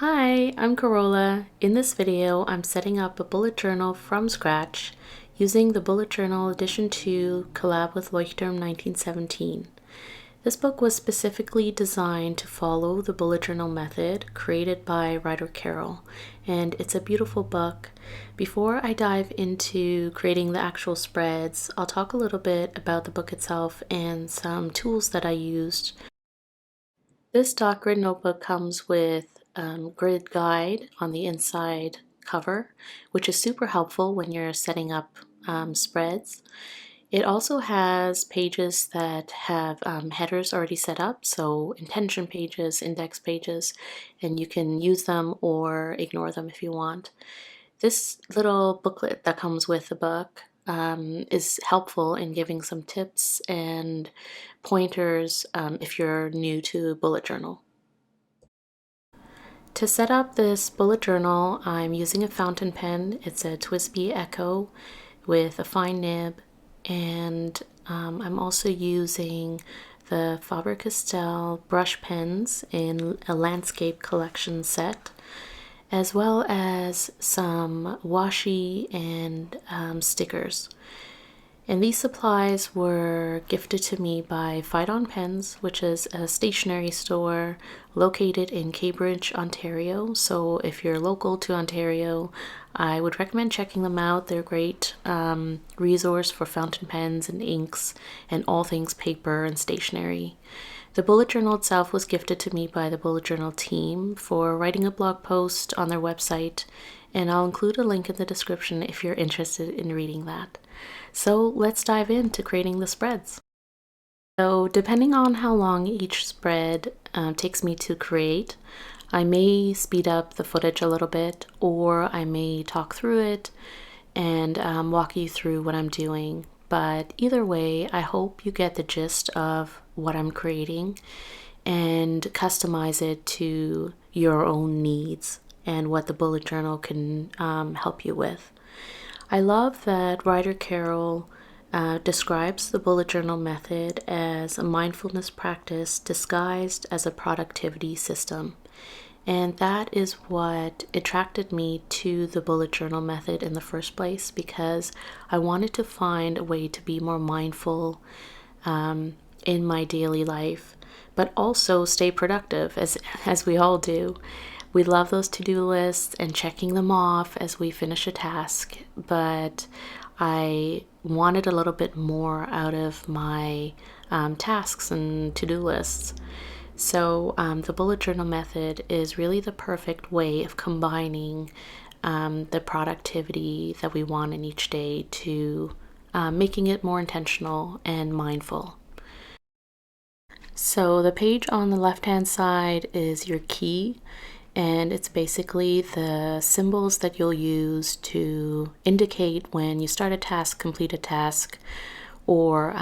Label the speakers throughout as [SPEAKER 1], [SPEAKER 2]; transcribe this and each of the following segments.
[SPEAKER 1] Hi, I'm Carola. In this video, I'm setting up a bullet journal from scratch using the Bullet Journal Edition 2 collab with Leuchtturm1917. This book was specifically designed to follow the bullet journal method created by writer Carol, and it's a beautiful book. Before I dive into creating the actual spreads, I'll talk a little bit about the book itself and some tools that I used. This dot grid notebook comes with grid guide on the inside cover, which is super helpful when you're setting up spreads. It also has pages that have headers already set up, so intention pages, index pages, and you can use them or ignore them if you want. This little booklet that comes with the book is helpful in giving some tips and pointers if you're new to bullet journal. To set up this bullet journal, I'm using a fountain pen. It's a TWSBI Eco with a fine nib, and I'm also using the Faber-Castell brush pens in a landscape collection set, as well as some washi and stickers. And these supplies were gifted to me by Phaidon Pens, which is a stationery store located in Cambridge, Ontario. So if you're local to Ontario, I would recommend checking them out. They're a great resource for fountain pens and inks and all things paper and stationery. The bullet journal itself was gifted to me by the bullet journal team for writing a blog post on their website, and I'll include a link in the description if you're interested in reading that. So let's dive into creating the spreads. So depending on how long each spread takes me to create, I may speed up the footage a little bit, or I may talk through it and walk you through what I'm doing. But either way, I hope you get the gist of what I'm creating and customize it to your own needs and what the bullet journal can help you with. I love that writer Carol describes the bullet journal method as a mindfulness practice disguised as a productivity system. And that is what attracted me to the bullet journal method in the first place, because I wanted to find a way to be more mindful in my daily life, but also stay productive as we all do. We love those to-do lists and checking them off as we finish a task, but I wanted a little bit more out of my tasks and to-do lists. So the bullet journal method is really the perfect way of combining the productivity that we want in each day to making it more intentional and mindful. So the page on the left-hand side is your key, and it's basically the symbols that you'll use to indicate when you start a task, complete a task, or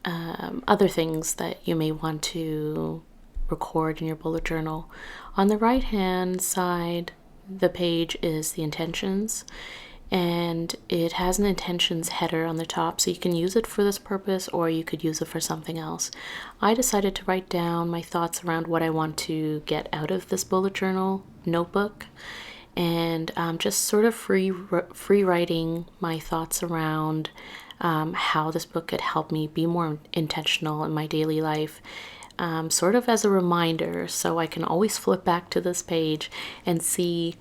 [SPEAKER 1] other things that you may want to record in your bullet journal. On the right hand side, the page is the intentions, and it has an intentions header on the top, so you can use it for this purpose or you could use it for something else. I decided to write down my thoughts around what I want to get out of this bullet journal notebook, and just sort of free writing my thoughts around how this book could help me be more intentional in my daily life, sort of as a reminder, so I can always flip back to this page and see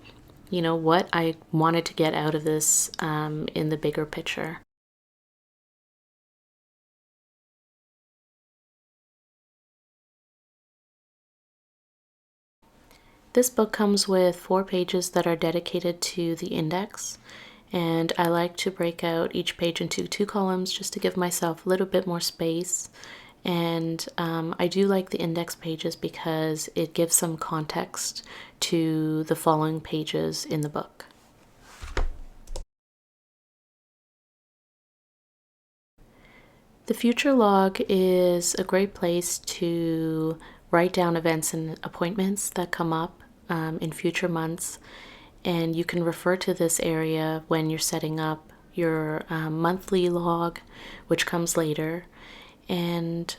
[SPEAKER 1] what I wanted to get out of this in the bigger picture. This book comes with 4 pages that are dedicated to the index, and I like to break out each page into 2 columns just to give myself a little bit more space. And I do like the index pages because it gives some context to the following pages in the book. The future log is a great place to write down events and appointments that come up in future months, and you can refer to this area when you're setting up your monthly log, which comes later. And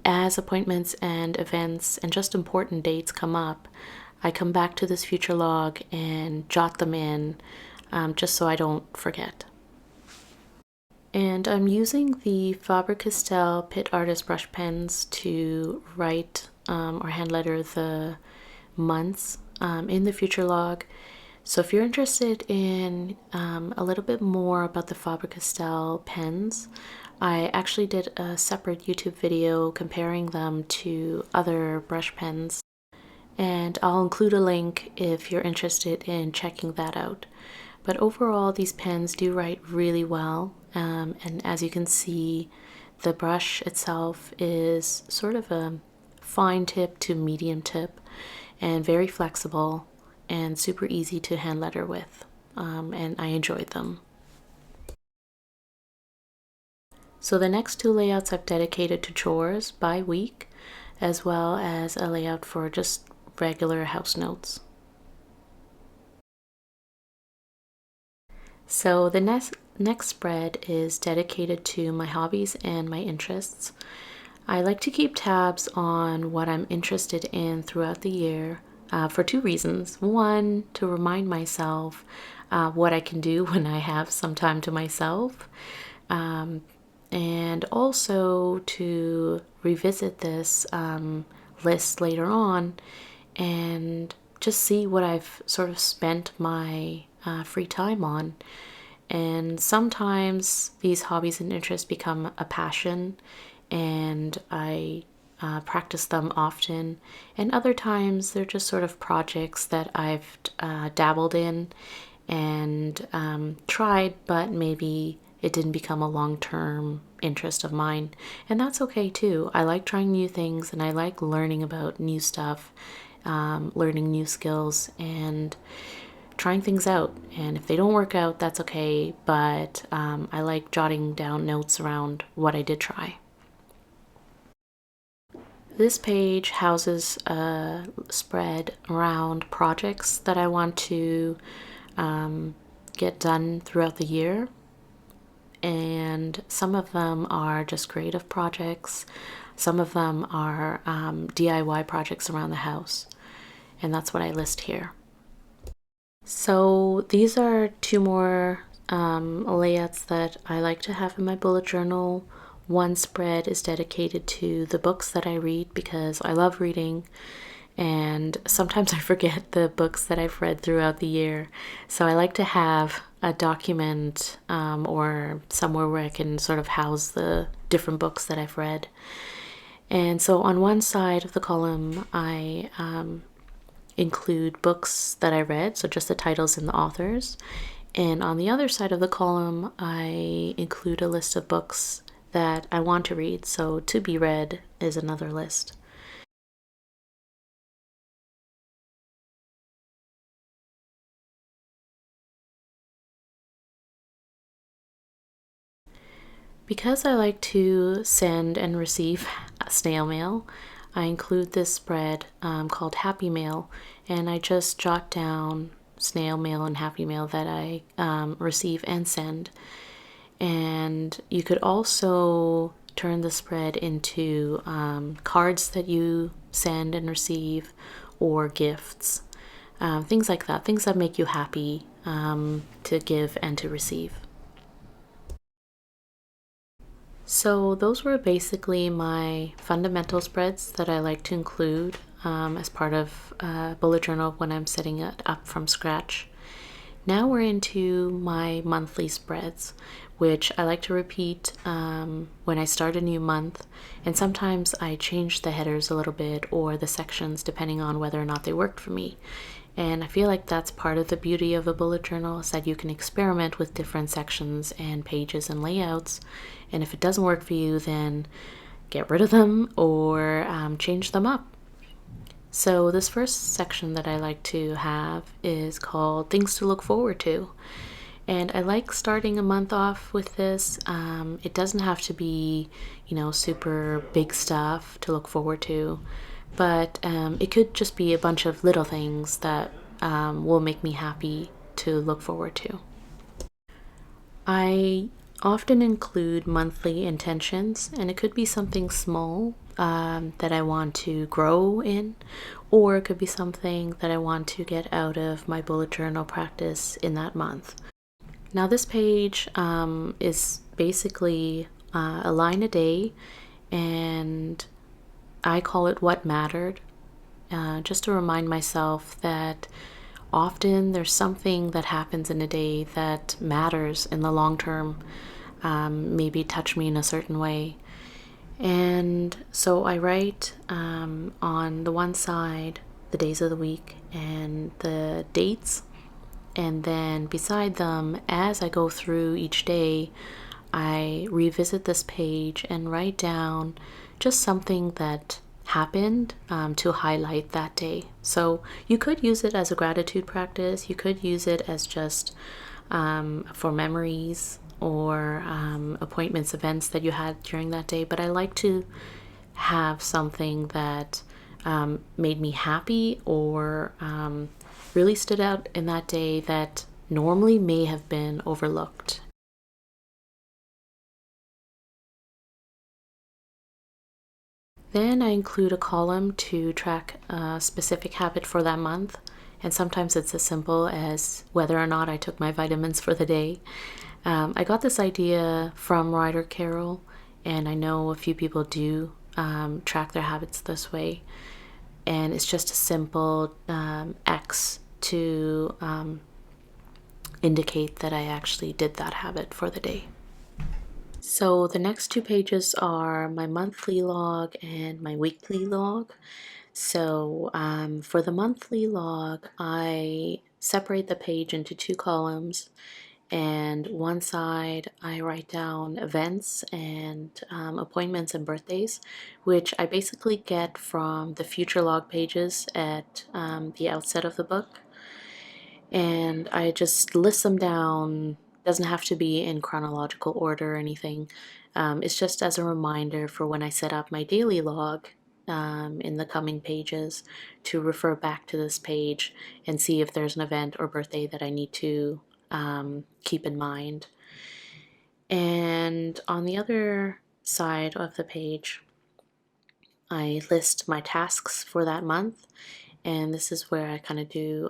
[SPEAKER 1] as appointments and events and just important dates come up, I come back to this future log and jot them in just so I don't forget. And I'm using the Faber-Castell PITT Artist brush pens to write or hand letter the months in the future log. So if you're interested in a little bit more about the Faber-Castell pens, I actually did a separate YouTube video comparing them to other brush pens, and I'll include a link if you're interested in checking that out. But overall, these pens do write really well, and as you can see, the brush itself is sort of a fine tip to medium tip and very flexible and super easy to hand letter with, and I enjoyed them. So the next two layouts I've dedicated to chores by week, as well as a layout for just regular house notes. So the next spread is dedicated to my hobbies and my interests. I like to keep tabs on what I'm interested in throughout the year for two reasons. One, to remind myself what I can do when I have some time to myself, and also to revisit this list later on and just see what I've sort of spent my free time on. And sometimes these hobbies and interests become a passion, and I practice them often, and other times they're just sort of projects that I've dabbled in and tried, but maybe it didn't become a long-term interest of mine, and that's okay too. I like trying new things, and I like learning about new stuff, learning new skills, and trying things out. And if they don't work out, that's okay, but I like jotting down notes around what I did try. This page houses a spread around projects that I want to get done throughout the year. And some of them are just creative projects. Some of them are DIY projects around the house. And that's what I list here. So these are two more layouts that I like to have in my bullet journal. One spread is dedicated to the books that I read because I love reading, and sometimes I forget the books that I've read throughout the year. So I like to have a document or somewhere where I can sort of house the different books that I've read. And so on one side of the column, I include books that I read, so just the titles and the authors. And on the other side of the column, I include a list of books that I want to read, so to be read is another list. Because I like to send and receive snail mail, I include this spread called Happy Mail, and I just jot down snail mail and happy mail that I receive and send. And you could also turn the spread into cards that you send and receive, or gifts, things like that, things that make you happy to give and to receive. So those were basically my fundamental spreads that I like to include as part of a bullet journal when I'm setting it up from scratch. Now we're into my monthly spreads, which I like to repeat when I start a new month, and sometimes I change the headers a little bit or the sections depending on whether or not they worked for me. And I feel like that's part of the beauty of a bullet journal, is that you can experiment with different sections and pages and layouts, and if it doesn't work for you, then get rid of them or change them up. So this first section that I like to have is called Things to Look Forward to. And I like starting a month off with this. It doesn't have to be, super big stuff to look forward to, but it could just be a bunch of little things that will make me happy to look forward to. I often include monthly intentions, and it could be something small, that I want to grow in, or it could be something that I want to get out of my bullet journal practice in that month. Now this page is basically a line a day, and I call it What Mattered, just to remind myself that often there's something that happens in a day that matters in the long term, maybe touch me in a certain way. And so I write on the one side the days of the week and the dates, and then beside them, as I go through each day, I revisit this page and write down just something that happened to highlight that day. So you could use it as a gratitude practice. You could use it as just for memories or appointments, events that you had during that day. But I like to have something that made me happy or really stood out in that day that normally may have been overlooked. Then I include a column to track a specific habit for that month. And sometimes it's as simple as whether or not I took my vitamins for the day. I got this idea from writer Carol, and I know a few people do track their habits this way. And it's just a simple X to indicate that I actually did that habit for the day. So the next two pages are my monthly log and my weekly log. So for the monthly log, I separate the page into two columns, and one side I write down events and appointments and birthdays, which I basically get from the future log pages at the outset of the book. And I just list them down. Doesn't have to be in chronological order or anything. It's just as a reminder for when I set up my daily log in the coming pages to refer back to this page and see if there's an event or birthday that I need to keep in mind. And on the other side of the page, I list my tasks for that month, and this is where I kind of do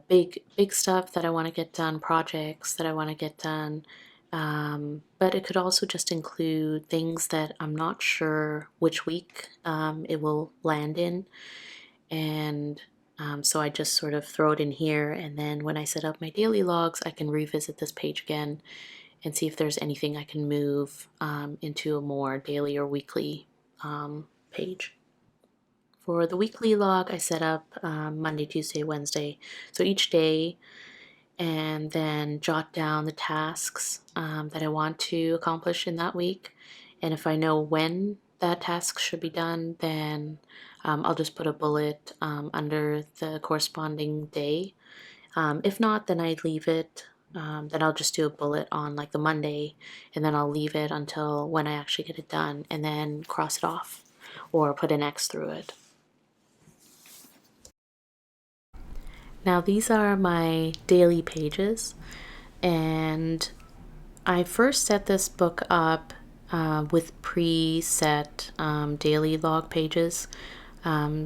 [SPEAKER 1] big stuff that I want to get done, projects that I want to get done. But it could also just include things that I'm not sure which week it will land in. And so I just sort of throw it in here. And then when I set up my daily logs, I can revisit this page again and see if there's anything I can move into a more daily or weekly page. For the weekly log, I set up Monday, Tuesday, Wednesday. So each day, and then jot down the tasks that I want to accomplish in that week. And if I know when that task should be done, then I'll just put a bullet under the corresponding day. If not, then I leave it. Then I'll just do a bullet on like the Monday, and then I'll leave it until when I actually get it done, and then cross it off or put an X through it. Now these are my daily pages, and I first set this book up with preset daily log pages.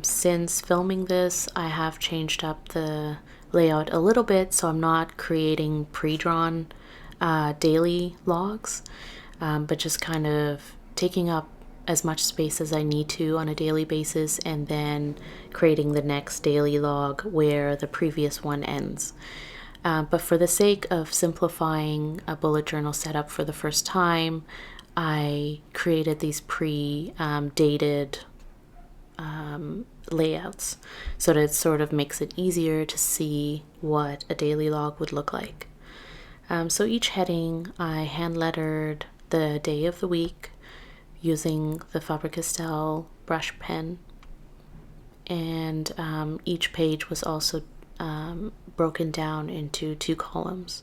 [SPEAKER 1] Since filming this, I have changed up the layout a little bit, so I'm not creating pre-drawn daily logs, but just kind of taking up as much space as I need to on a daily basis, and then creating the next daily log where the previous one ends. But for the sake of simplifying a bullet journal setup for the first time, I created these pre-dated layouts so that it sort of makes it easier to see what a daily log would look like. So each heading, I hand lettered the day of the week using the Faber-Castell brush pen, and each page was also broken down into two columns.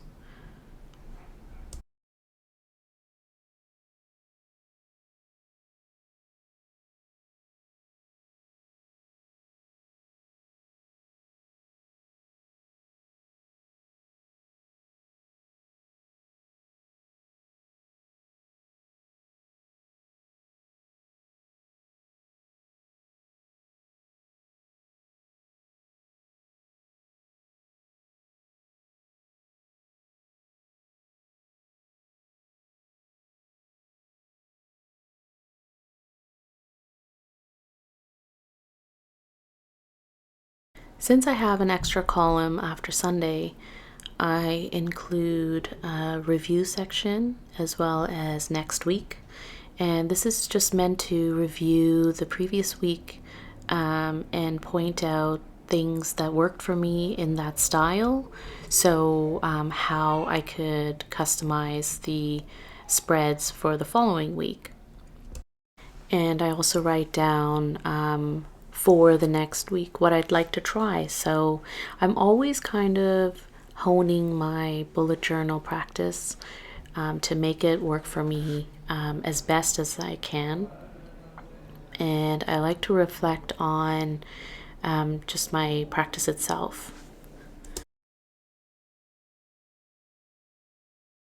[SPEAKER 1] Since I have an extra column after Sunday, I include a review section as well as next week. And this is just meant to review the previous week and point out things that worked for me in that style. So, how I could customize the spreads for the following week. And I also write down for the next week what I'd like to try. So I'm always kind of honing my bullet journal practice to make it work for me as best as I can. And I like to reflect on just my practice itself.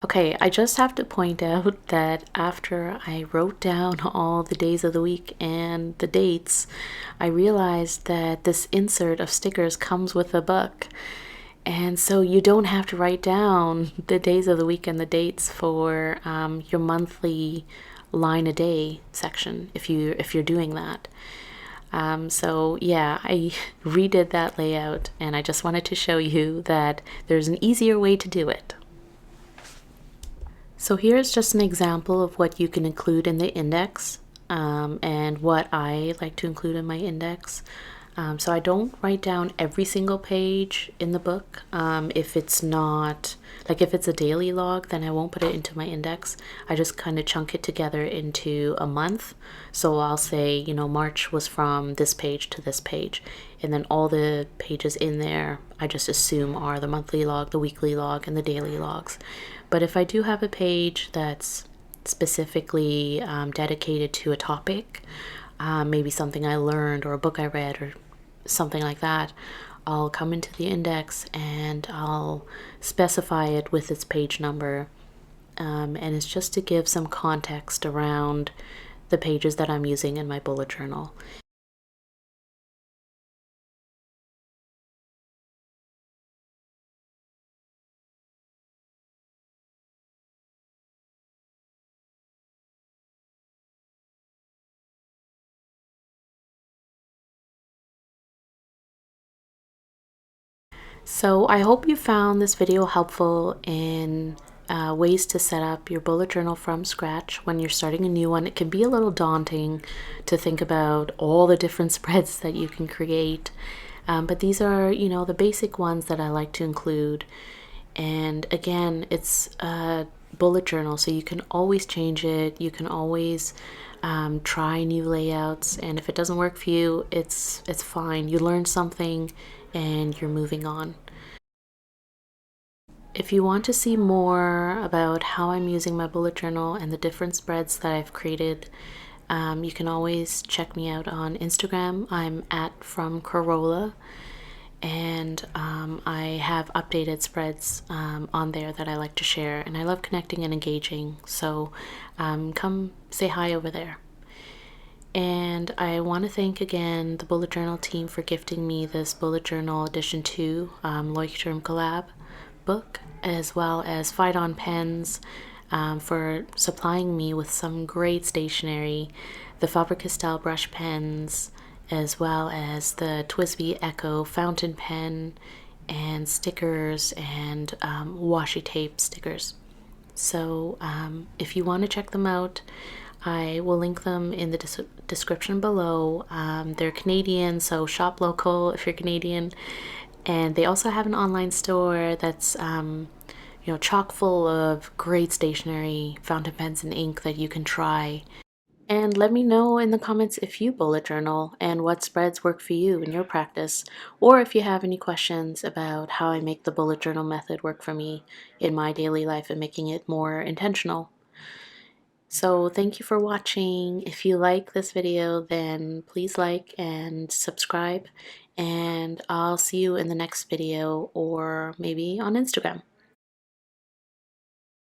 [SPEAKER 1] Okay, I just have to point out that after I wrote down all the days of the week and the dates, I realized that this insert of stickers comes with a book. And so you don't have to write down the days of the week and the dates for your monthly line a day section if you're doing that. So yeah, I redid that layout, and I just wanted to show you that there's an easier way to do it. So here's just an example of what you can include in the index and what I like to include in my index. So I don't write down every single page in the book. If it's not, like if it's a daily log, then I won't put it into my index. I just kind of chunk it together into a month. So I'll say, you know, March was from this page to this page. And then all the pages in there, I just assume are the monthly log, the weekly log, and the daily logs. But if I do have a page that's specifically dedicated to a topic, maybe something I learned or a book I read or something like that, I'll come into the index and I'll specify it with its page number. And it's just to give some context around the pages that I'm using in my bullet journal. So I hope you found this video helpful in ways to set up your bullet journal from scratch when you're starting a new one. It can be a little daunting to think about all the different spreads that you can create, but these are, you know, the basic ones that I like to include. And again, it's a bullet journal, so you can always change it. You can always try new layouts, and if it doesn't work for you, it's fine. You learned something and you're moving on. If you want to see more about how I'm using my bullet journal and the different spreads that I've created, you can always check me out on Instagram. I'm at from Carola, and I have updated spreads on there that I like to share, and I love connecting and engaging, so come say hi over there. And I want to thank again the bullet journal team for gifting me this bullet journal edition 2 Leuchtturm collab book, as well as Fight On pens for supplying me with some great stationery, the Faber-Castell brush pens, as well as the TWSBI Eco fountain pen and stickers and washi tape stickers. So if you want to check them out, I will link them in the description below. They're Canadian, so shop local if you're Canadian. And they also have an online store that's you know, chock full of great stationery, fountain pens, and ink that you can try. And let me know in the comments if you bullet journal and what spreads work for you in your practice, or if you have any questions about how I make the bullet journal method work for me in my daily life and making it more intentional. So thank you for watching. If you like this video, then please like and subscribe, and I'll see you in the next video or maybe on Instagram.